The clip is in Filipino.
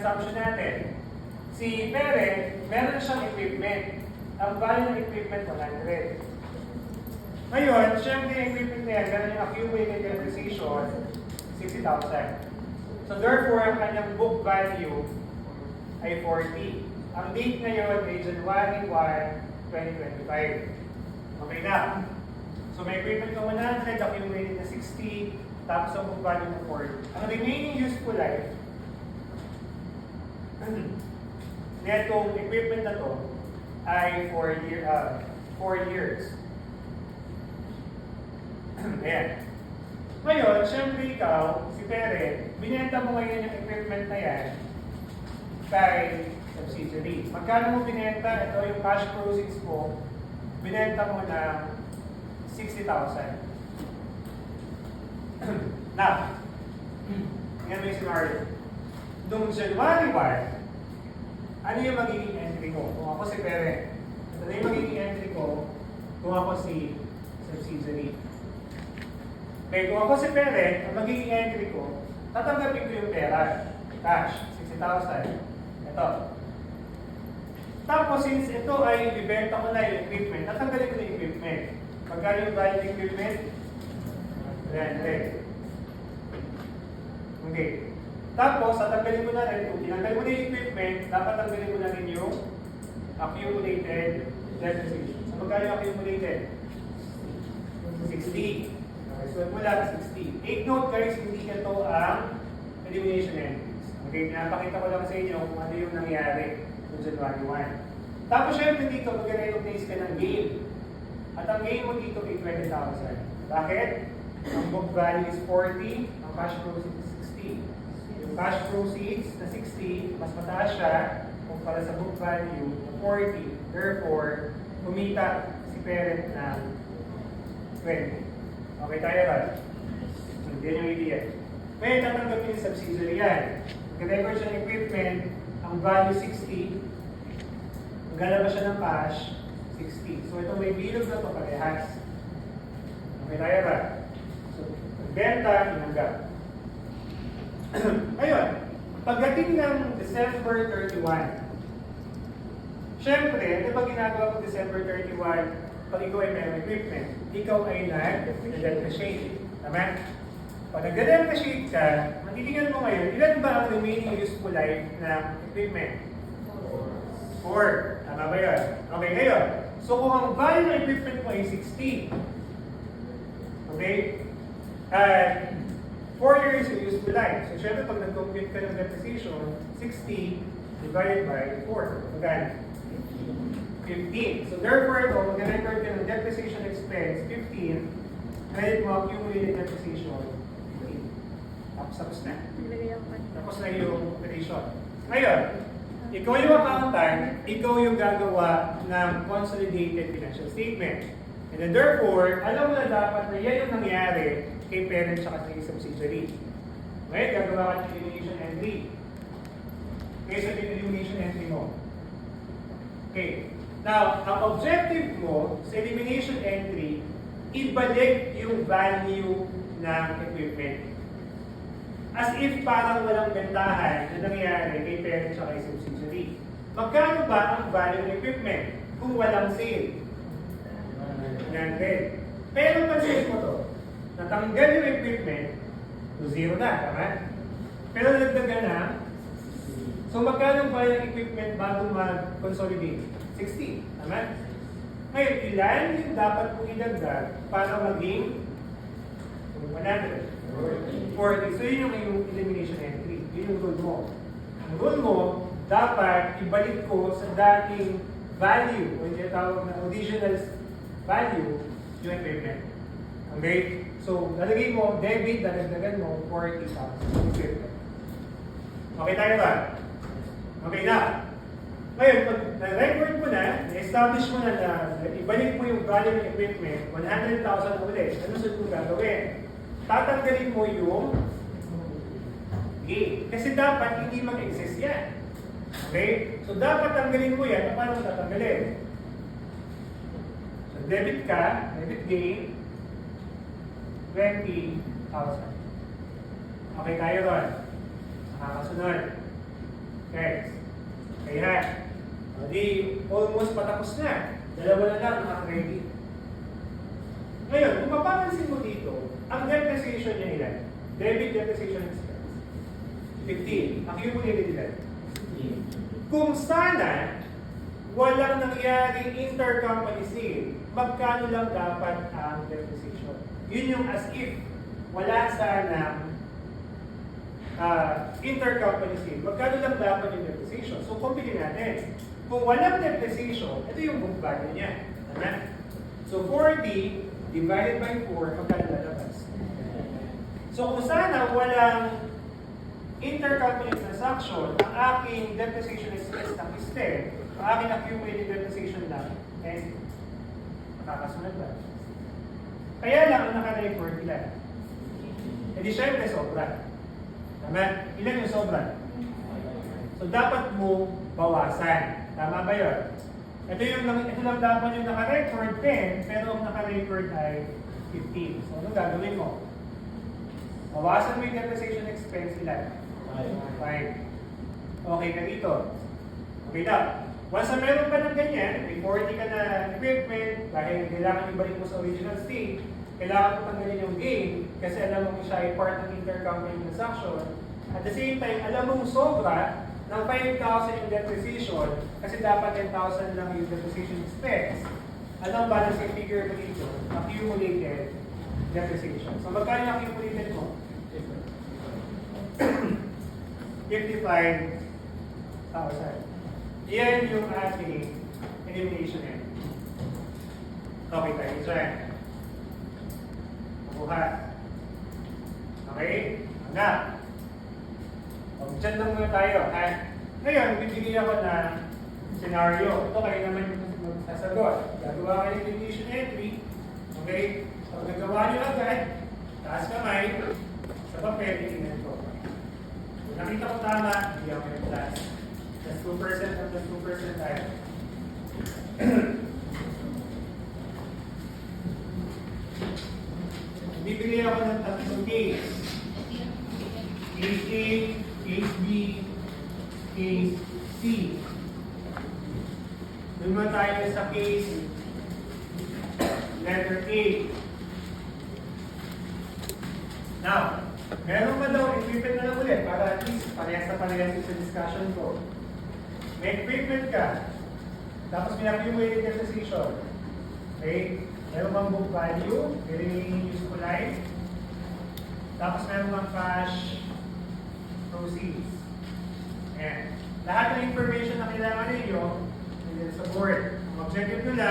assumption natin. Si Pere, meron siyang equipment. Ang value ng equipment, 100. Ngayon, siyempre yung equipment na yan, ganun yung accumulated depreciation, 60,000. So therefore, ang kanyang book value ay 40. Ang date ngayon ay January 1, 2025. Okay na. So may equipment na 100, accumulated na 60, tapos ang book value ng 40. Ang remaining useful life, netong equipment na to ay 4 years. Ayan. Ngayon, syempre ikaw, si Pere, binenta mo ngayon yung equipment na yan kay subsidiary. Magkano mo binenta? Ito yung cash proceeds mo. Binenta mo ng 60,000. Now, yan mo yung scenario. Noong January 1, ano yung magiging entry ko? Kung ako si Pere. Ano yung magiging entry ko kung ako si subsidiary? Okay, kung ako si Pere, ang magiging entry ko, tatanggapin ko yung pera. Cash, 60,000. Ito. Tapos, since ito ay ibibenta ko na yung equipment, tatanggalin ko na yung equipment. Magkano yung value ng equipment? 300. Okay. Tapos, tatanggalin mo na rin, kung tinanggal mo na yung equipment, dapat tanggalin mo na rin yung accumulated depreciation. So, magkano yung accumulated? 60. Okay, so mula 60. Take note guys, hindi ito ang elimination entries. Okay, pinapakita ko lang sa inyo kung ano yung nangyari noong January 1. Tapos syempre dito, mag-recognize ka ng gain. At ang gain mo dito ay 20,000. Bakit? Ang book value is 40, ang cash proceeds is 60. Yung cash proceeds na 60, mas mataas siya kumpara sa book value na 40. Therefore, kumita si parent ng 20. Okay tayo ba? Yan yung idea. Ngayon, tatanggapin yung subsidiary yan. Nag-record siya ng equipment, ang value 60, maglalabas siya ng cash, 60. So ito may bilog na ito parehas. Okay tayo ba? So, benta, tinanggap. Ngayon, pagdating ng December 31, syempre, ano ba ginagawa ko December 31? Pag ikaw ay may equipment, ikaw ay nag-depreciate. Tama? Pag nag-depreciate ka, matitingnan mo ngayon, ilan ba ang remaining useful life ng equipment? 4. Tama ba yun? Okay, ngayon. So kung ang value ng equipment mo ay 60, okay? 4 years yung useful life. So syempre pag nag-compute ka ng depreciation, 60 divided by 4. Magkano? 15. So therefore, ito, mag-record ka ng depreciation expense, 15, credit mo accumulated depreciation, 15. Tapos na. Tapos na yung operation. Ngayon, ikaw yung accountant, ikaw yung gagawa ng consolidated financial statement. And then therefore, alam mo na dapat na yan yung nangyari kay parent at kay subsidiary. Okay, gagawa ka ng elimination entry. Okay, so yung elimination entry mo. Okay. Now, ang objective mo sa elimination entry, ibalik yung value ng equipment. As if parang walang bentahan na nangyari kay parent at kay subsidiary. Magkano ba ang value ng equipment kung walang sale? 100. Pero pansin mo to, natanggal yung equipment, to 0 na, tama? Pero nagdagan na, so magkano ba yung equipment bago mag-consolidate? 60, tama? Ngayon, ilan yung dapat mong idagdag para maging 100? 40. So yun yung elimination entry. Yun yung rule mo. Ang rule mo, dapat ibalik ko sa dating value, o yung tinatawag na original value, yung equipment. Okay? So, lalagay mo, debit, dadagdagan mo, 40,000 equipment. Okay tayo ba? Okay na. Ngayon, pag na-record mo na, na-establish mo na ibalik mo yung value ng equipment, 100,000 ulit. Ano sunod mo gagawin? Tatanggalin mo yung gain. Kasi dapat hindi mag-exist yan. Okay? So, dapat tanggalin mo yan. Paano mo tatanggalin? So, debit ka, debit gain, 20,000. Okay tayo ron. Nakakasunod. Next. Ayan. O di, almost patapos na. Dalawa na lang naka-ready. Ngayon, kung mapapansin mo dito, ang depreciation niya ilan? Debit depreciation expense. 15. Accumulated ilan? Kung sana, walang nangyaring intercompany sale, magkano lang dapat ang depreciation? Yun yung as if wala sanang intercompany sale. Magkano lang dapat yung depreciation? So, kumpili natin. Kung walang depreciation, ito yung book value niya. Tama? So, 40 divided by 4, magkano lalabas? So, kung sana walang intercompany transaction, ang aking depreciation expense na is 10, ang aking accumulated depreciation lang, 10. Makakasunod ba? Kaya lang ang naka-record ilan? E di syempre sobra. Tama? Ilan yung sobra? So dapat mo bawasan. Tama ba yun? Ito lang dapat yung naka-record 10, pero ang naka-record ay 15. So ano gagawin mo? Bawasan mo yung depreciation expense ilan? 5. Okay ka dito. Okay daw. Once na meron ka ng ganyan, may 40 ka na equipment, dahil kailangan ibalik mo sa original state, kailangan mo tanggalin yung gain, kasi alam mo siya ay part ng intercompany transaction. At the same time, alam mo sobra ng 5,000 yung depreciation, kasi dapat 10,000 lang yung depreciation expense. Anong balancing figure mo dito? Accumulated depreciation. So magkano yung accumulated mo? 55,000. Yan yung ating elimination end. Okay tayo dyan. Makuha. Okay? Hanap. Dyan lang muna tayo. Ha? Ngayon, bibigyan ako ng scenario. Ito kayo naman yung magsasagot. Gagawa kayo ng elimination entry. Okay? So, nagawa nyo agad. Taas kamay. Sa papel, tingnan ko. Kung nakita ko tama, hindi ako yung plus. Plus 2% at plus 2% tayo. Bibigyan ako ng tatlong case. Case A, Case B, Case C. Doon mo tayo sa case letter A. Now, meron ba daw equipment na lang ulit para at least parehas na parehas sa discussion ko. May equipment ka, tapos may accumulated depreciation. Okay? Meron bang book value, remaining useful life, tapos meron bang cash proceeds. Ayan. Lahat ng information na kailangan ninyo, nandito sa board. Ang objective nyo lang,